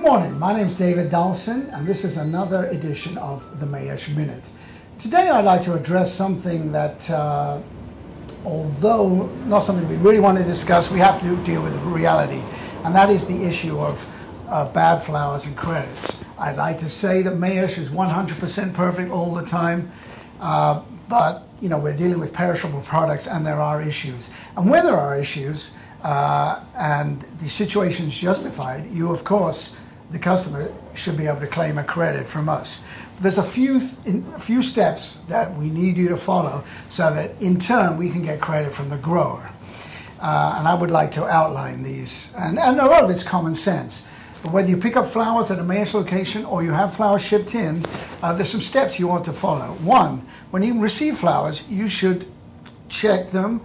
morning, my name is David Dahlson, and this is another edition of the Mayesh Minute. Today I'd like to address something that, although not something we really want to discuss, we have to deal with the reality, and that is the issue of bad flowers and credits. I'd like to say that Mayesh is 100% perfect all the time, but we're dealing with perishable products and there are issues. And when there are issues, and the situation is justified, you, of course, the customer should be able to claim a credit from us. There's a few steps that we need you to follow so that in turn we can get credit from the grower. And I would like to outline these. And a lot of it's common sense. But whether you pick up flowers at a Mayesh location or you have flowers shipped in, there's some steps you want to follow. One, when you receive flowers, you should check them,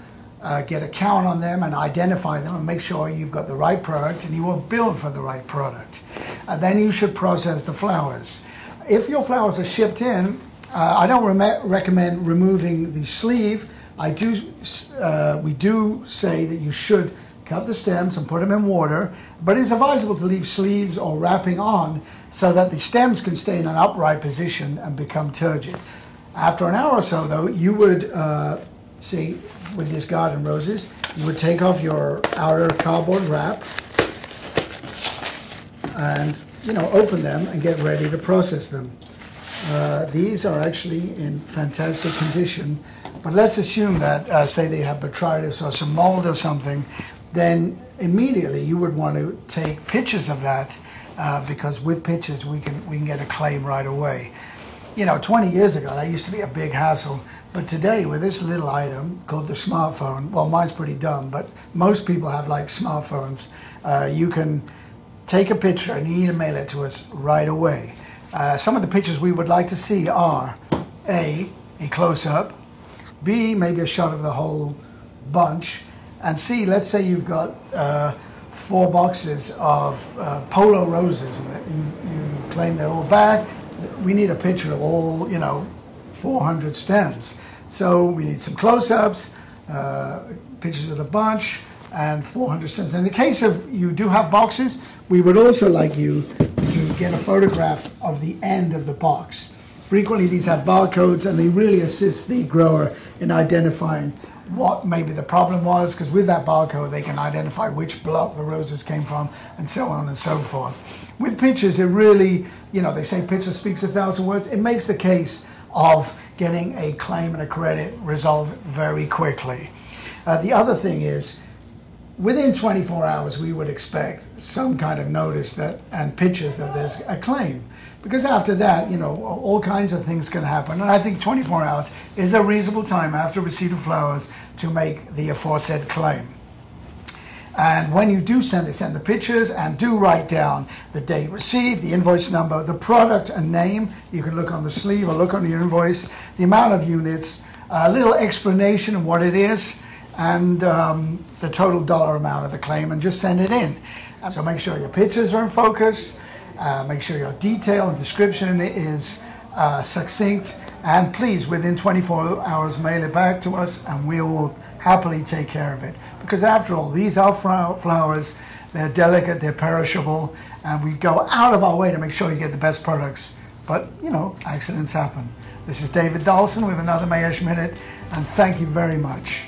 get a count on them and identify them and make sure you've got the right product and you will bill for the right product. Then you should process the flowers. If your flowers are shipped in, I don't recommend removing the sleeve. We do say that you should cut the stems and put them in water, but it's advisable to leave sleeves or wrapping on so that the stems can stay in an upright position and become turgid. After an hour or so, though, you would see, with these garden roses, you would take off your outer cardboard wrap and open them and get ready to process them. These are actually in fantastic condition, but let's assume that say they have botrytis or some mold or something, then immediately you would want to take pictures of that because with pictures we can get a claim right away. 20 years ago that used to be a big hassle, but today with this little item called the smartphone, well, mine's pretty dumb, but most people have like smartphones. You can take a picture and you email it to us right away. Some of the pictures we would like to see are A, close-up, B, maybe a shot of the whole bunch, and C, let's say you've got 4 boxes of polo roses and you claim they're all bad. We need a picture of all, 400 stems. So we need some close-ups, pictures of the bunch, and 400 stems. In the case of you do have boxes, we would also like you to get a photograph of the end of the box. Frequently these have barcodes and they really assist the grower in identifying what maybe the problem was, because with that barcode they can identify which block the roses came from and so on and so forth. With pictures, it really, they say picture speaks 1,000 words. It makes the case of getting a claim and a credit resolved very quickly. The other thing is, within 24 hours we would expect some kind of notice and pictures that there's a claim. Because after that, all kinds of things can happen. And I think 24 hours is a reasonable time after receipt of flowers to make the aforesaid claim. And when you do send the pictures, and do write down the date received, the invoice number, the product and name. You can look on the sleeve or look on your invoice, the amount of units, a little explanation of what it is, and the total dollar amount of the claim, and just send it in. So make sure your pictures are in focus, make sure your detail and description is succinct, and please, within 24 hours, mail it back to us and we will happily take care of it. Because after all, these are flowers, they're delicate, they're perishable, and we go out of our way to make sure you get the best products. But, accidents happen. This is David Dahlson with another Mayesh Minute, and thank you very much.